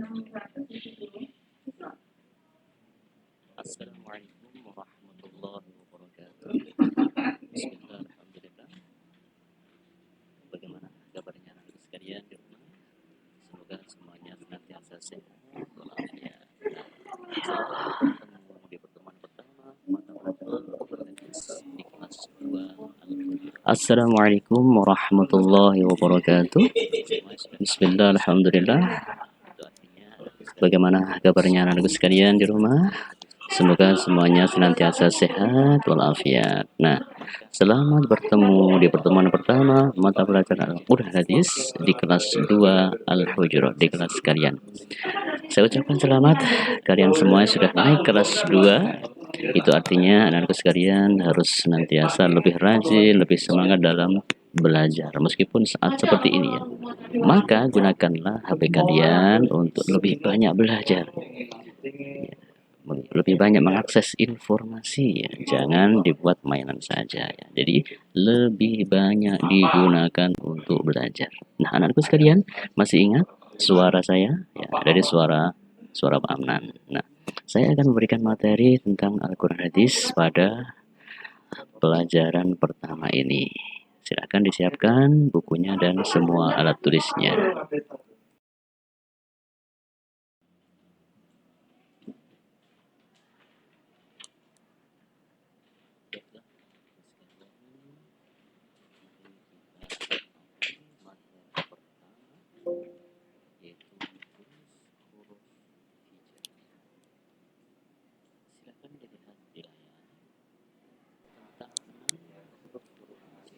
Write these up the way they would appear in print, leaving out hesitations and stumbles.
Assalamualaikum warahmatullahi wabarakatuh. Bismillah, alhamdulillah. Bagaimana kabarnya anak sekalian di rumah? Semoga semuanya senantiasa sehat walafiat. Ketemu di pertemuan pertama mata pelajaran di kelas 2 Assalamualaikum warahmatullahi wabarakatuh. Bismillah, alhamdulillah. Bagaimana kabarnya anak sekalian di rumah? Semoga semuanya senantiasa sehat walafiat. Nah, selamat bertemu di pertemuan pertama mata pelajaran Al-Quran Hadis di kelas 2 Al-Hujurat di kelas kalian. Saya ucapkan selamat, kalian semua sudah naik kelas 2. Itu artinya anak-anakku sekalian harus senantiasa lebih rajin, lebih semangat dalam belajar meskipun saat seperti ini ya. Maka gunakanlah HP kalian untuk lebih banyak belajar, lebih banyak mengakses informasi ya. Jangan dibuat mainan saja ya. Jadi lebih banyak digunakan untuk belajar. Nah, anakku sekalian masih ingat suara saya ya, dari suara Pak Amnan. Nah, saya akan memberikan materi tentang Al-Quran Hadis pada pelajaran pertama ini. Silakan disiapkan bukunya dan semua alat tulisnya.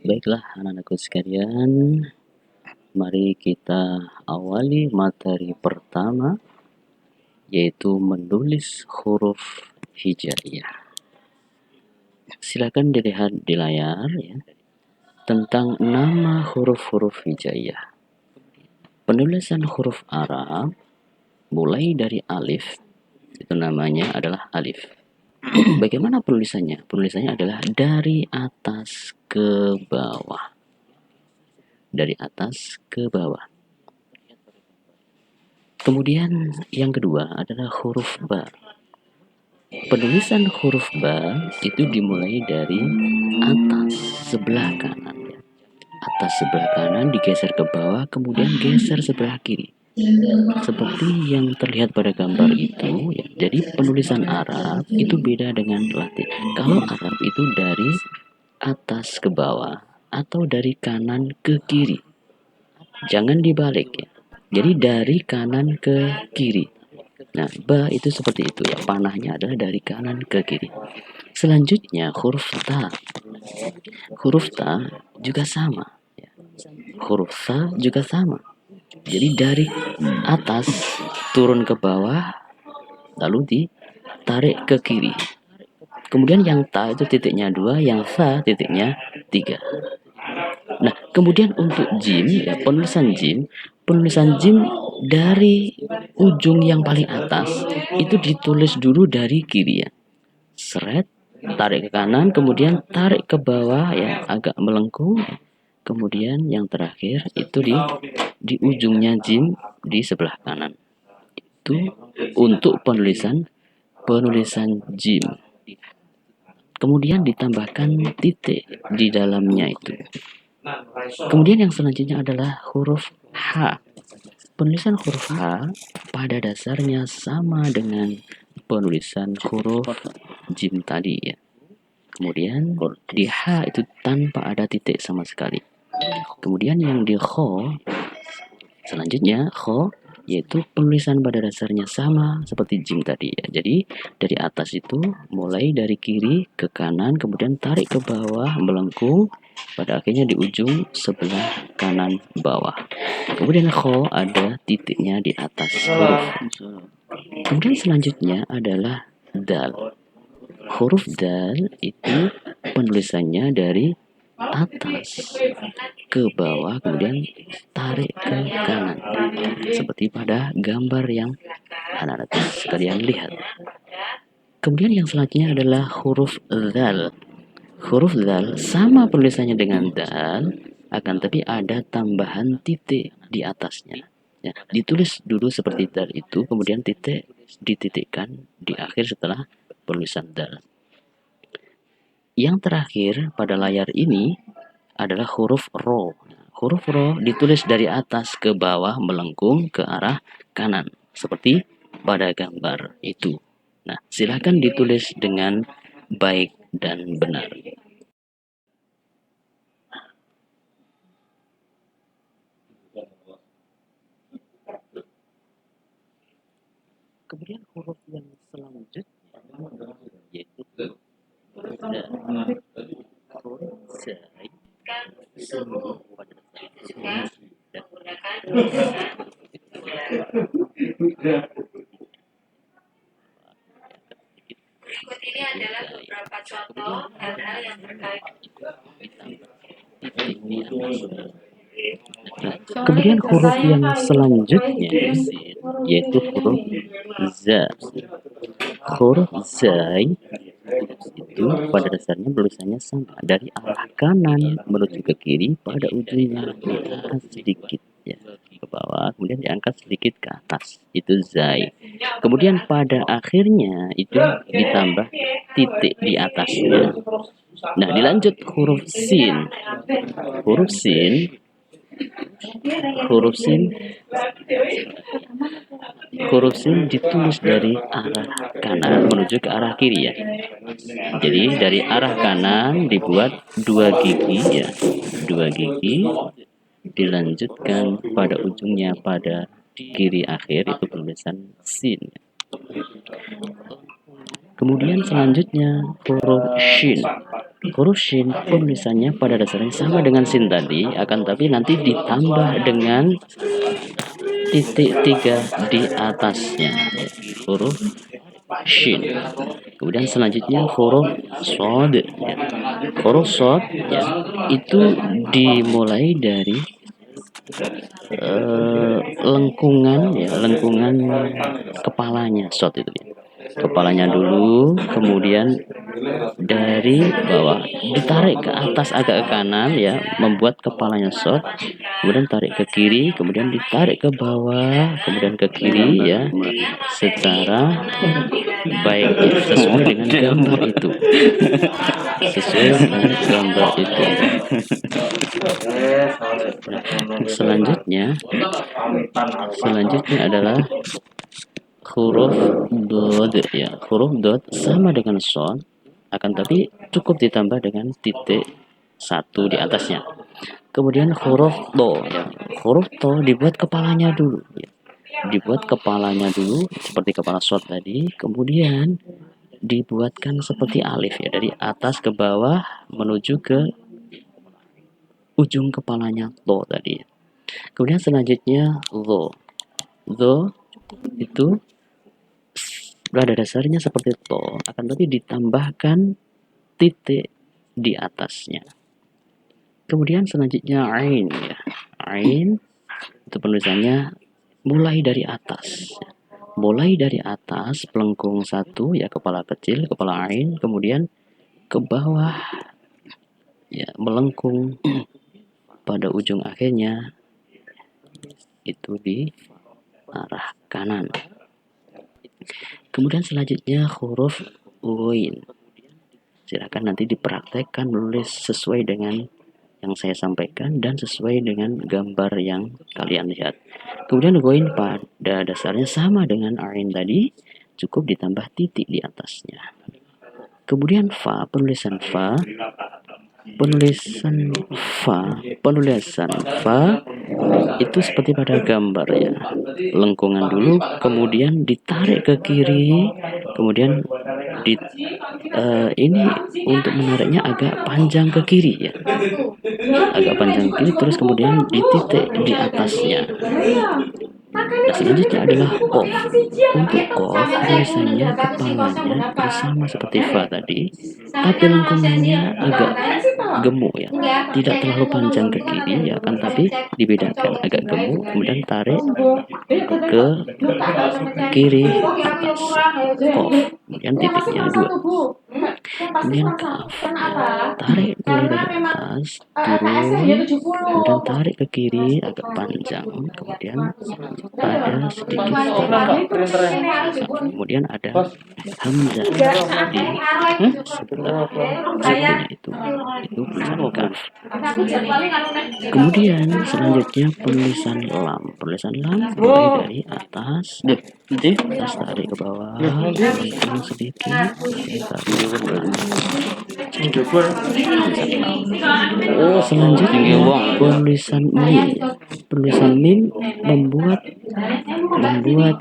Baiklah anak-anakku sekalian, mari kita awali materi pertama, yaitu menulis huruf hijaiyah. Silakan dilihat di layar ya, tentang nama huruf-huruf hijaiyah. Penulisan huruf Arab mulai dari alif, itu namanya adalah alif. Bagaimana penulisannya? Penulisannya adalah dari atas ke bawah. Dari atas ke bawah. Kemudian yang kedua adalah huruf ba. Penulisan huruf ba itu dimulai dari atas sebelah kanan ya. Atas sebelah kanan digeser ke bawah, kemudian geser sebelah kiri. Seperti yang terlihat pada gambar itu ya. Jadi penulisan Arab itu beda dengan Latin. Kalau Arab itu dari atas ke bawah atau dari kanan ke kiri. Jangan dibalik ya. Jadi dari kanan ke kiri. Nah, ba itu seperti itu ya. Panahnya adalah dari kanan ke kiri. Selanjutnya huruf ta. Huruf ta juga sama ya. Huruf ta juga sama. Jadi dari atas turun ke bawah, lalu ditarik ke kiri. Kemudian yang ta itu titiknya 2, yang sa titiknya 3. Nah, kemudian untuk jim, ya, penulisan jim dari ujung yang paling atas itu ditulis dulu dari kiri ya. Seret, tarik ke kanan, kemudian tarik ke bawah ya, agak melengkung. Kemudian yang terakhir itu di ujungnya jim di sebelah kanan. Itu untuk penulisan jim. Kemudian ditambahkan titik di dalamnya itu. Kemudian yang selanjutnya adalah huruf H. Penulisan huruf H pada dasarnya sama dengan penulisan huruf jim tadi ya. Kemudian di H itu tanpa ada titik sama sekali. Kemudian yang di kho, selanjutnya kho, yaitu penulisan pada dasarnya sama seperti jim tadi ya. Jadi dari atas itu mulai dari kiri ke kanan, kemudian tarik ke bawah, melengkung, pada akhirnya di ujung sebelah kanan bawah. Kemudian kho ada titiknya di atas huruf. Kemudian selanjutnya adalah dal. Huruf dal itu penulisannya dari atas ke bawah, kemudian tarik ke kanan. Seperti pada gambar yang anak-anak sekalian lihat. Kemudian yang selanjutnya adalah huruf zal. Huruf zal sama penulisannya dengan dal, akan tapi ada tambahan titik di atasnya. Ya, ditulis dulu seperti dal itu, kemudian titik dititikkan di akhir setelah penulisan dal. Yang terakhir pada layar ini adalah huruf ro. Huruf ro ditulis dari atas ke bawah melengkung ke arah kanan, seperti pada gambar itu. Nah, silakan ditulis dengan baik dan benar. Kemudian huruf yang selanjutnya yaitu huruf zai semua pada Berikut ini adalah beberapa contoh hal-hal yang terkait. Nah, kemudian huruf yang selanjutnya yaitu huruf za. Huruf zai itu pada dasarnya tulisannya sama dari arah kanan menuju ke kiri, pada ujungnya diangkat sedikit ya ke bawah, kemudian diangkat sedikit ke atas, itu zai. Kemudian pada akhirnya itu ditambah titik di atasnya. Nah, dilanjut huruf sin. Huruf sin huruf sin huruf sin ditulis dari arah kanan menuju ke arah kiri ya. Jadi dari arah kanan dibuat dua gigi ya, dua gigi dilanjutkan pada ujungnya pada kiri akhir itu tulisan sin. Kemudian selanjutnya huruf shin. Huruf shin penulisannya pada dasarnya sama dengan sin tadi, akan tapi nanti ditambah dengan titik 3 di atasnya. Huruf shin. Kemudian selanjutnya huruf sod. Ya. Huruf sod ya, itu dimulai dari lengkungan ya, lengkungan kepalanya sod itu ya. Kepalanya dulu, kemudian dari bawah ditarik ke atas agak ke kanan ya, membuat kepalanya short, kemudian tarik ke kiri, kemudian ditarik ke bawah, kemudian ke kiri ya, secara baik ya, sesuai dengan gambar itu, sesuai dengan gambar itu. Nah, selanjutnya adalah huruf dot ya. Huruf dot sama dengan short, akan tapi cukup ditambah dengan titik 1 di atasnya. Kemudian huruf to ya. Huruf to dibuat kepalanya dulu ya. Dibuat kepalanya dulu seperti kepala short tadi, kemudian dibuatkan seperti alif ya, dari atas ke bawah menuju ke ujung kepalanya to tadi. Kemudian selanjutnya lo. Lo itu pada dasarnya seperti to, akan tapi ditambahkan titik di atasnya. Kemudian selanjutnya ain ya. Ain itu penulisannya mulai dari atas. Mulai dari atas pelengkung 1 ya, kepala kecil, kepala ain, kemudian ke bawah ya, melengkung pada ujung akhirnya itu di arah kanan. Kemudian selanjutnya huruf ghain. Silakan nanti dipraktekkan menulis sesuai dengan yang saya sampaikan dan sesuai dengan gambar yang kalian lihat. Kemudian ghain pada dasarnya sama dengan ain tadi, cukup ditambah titik di atasnya. Kemudian fa, penulisan fa itu seperti pada gambar ya, lengkungan dulu, kemudian ditarik ke kiri, kemudian ini untuk menariknya agak panjang ke kiri ya, agak panjang ke kiri, terus kemudian dititik di atasnya. Nah, selanjutnya adalah kof. Untuk kof tulisannya kepalanya sama seperti fa tadi, tapi lengkungannya agak gemuk ya, tidak terlalu panjang ke kiri ya, kan, tapi dibedakan agak gemuk, kemudian tarik ke kiri atas kof, kemudian titiknya 2. Kemudian kaf, tarik mulai dari atas, turun, kemudian tarik ke kiri agak panjang, kemudian ada sedikit kemudian ada hamzah di sebelah ujungnya itu tulisan kaf. Kemudian selanjutnya penulisan lam mulai dari atas tarik ke bawah, lengkung sedikit, tarik ke kanan. Selanjutnya penulisan mim membuat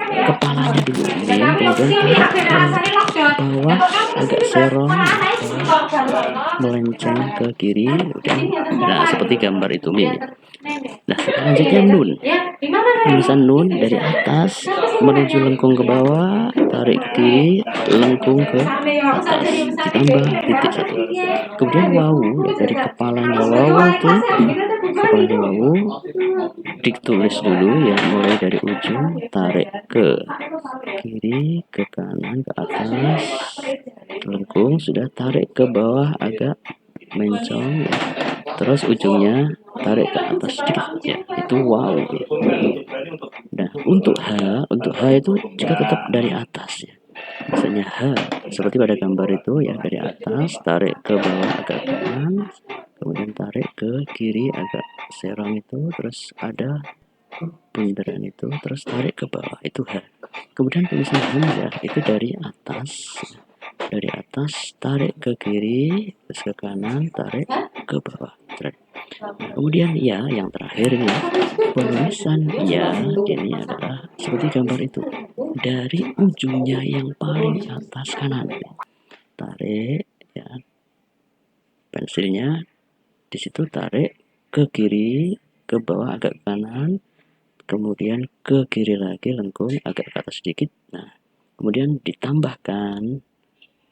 kepalanya dulu mim, kemudian tarik ke bawah agak serong melenceng ke kiri, nah seperti gambar itu mim. Nah selanjutnya nun, tulisan nun dari atas menuju lengkung ke bawah, tarik ke kiri, lengkung ke atas, ditambah titik satu. Kemudian wawu, dari kepalanya wawu ditulis dulu ya, mulai dari ujung, tarik ke kiri, ke kanan, ke atas, lengkung, sudah tarik ke bawah agak mencong ya. Terus ujungnya tarik ke atas sedikit ya, itu wow ya. Nah untuk H itu juga tetap dari atas ya, misalnya H seperti pada gambar itu ya, dari atas tarik ke bawah agak kanan, kemudian tarik ke kiri agak serong itu, terus ada bundaran itu, terus tarik ke bawah, itu H. Kemudian tulisan hamzah itu dari atas tarik ke kiri, terus ke kanan, tarik ke bawah. Kemudian ya, yang terakhir ini penulisan ya, ini adalah seperti gambar itu, dari ujungnya yang paling atas kanan, tarik ya, pensilnya di situ, tarik ke kiri, ke bawah agak kanan, kemudian ke kiri lagi, lengkung agak ke atas sedikit. Nah kemudian ditambahkan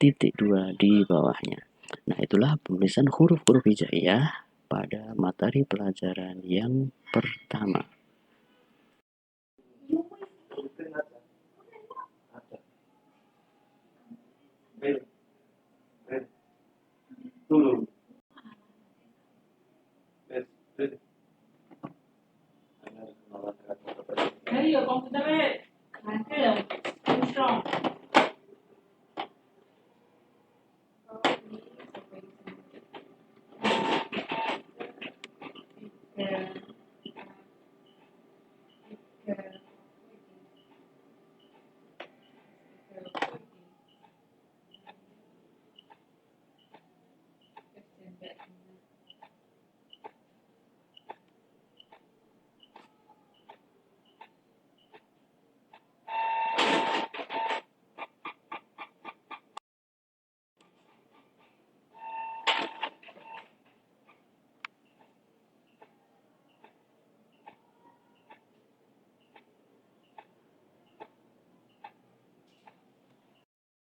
titik 2 di bawahnya. Nah itulah penulisan huruf-huruf hijaiyah pada materi pelajaran yang pertama.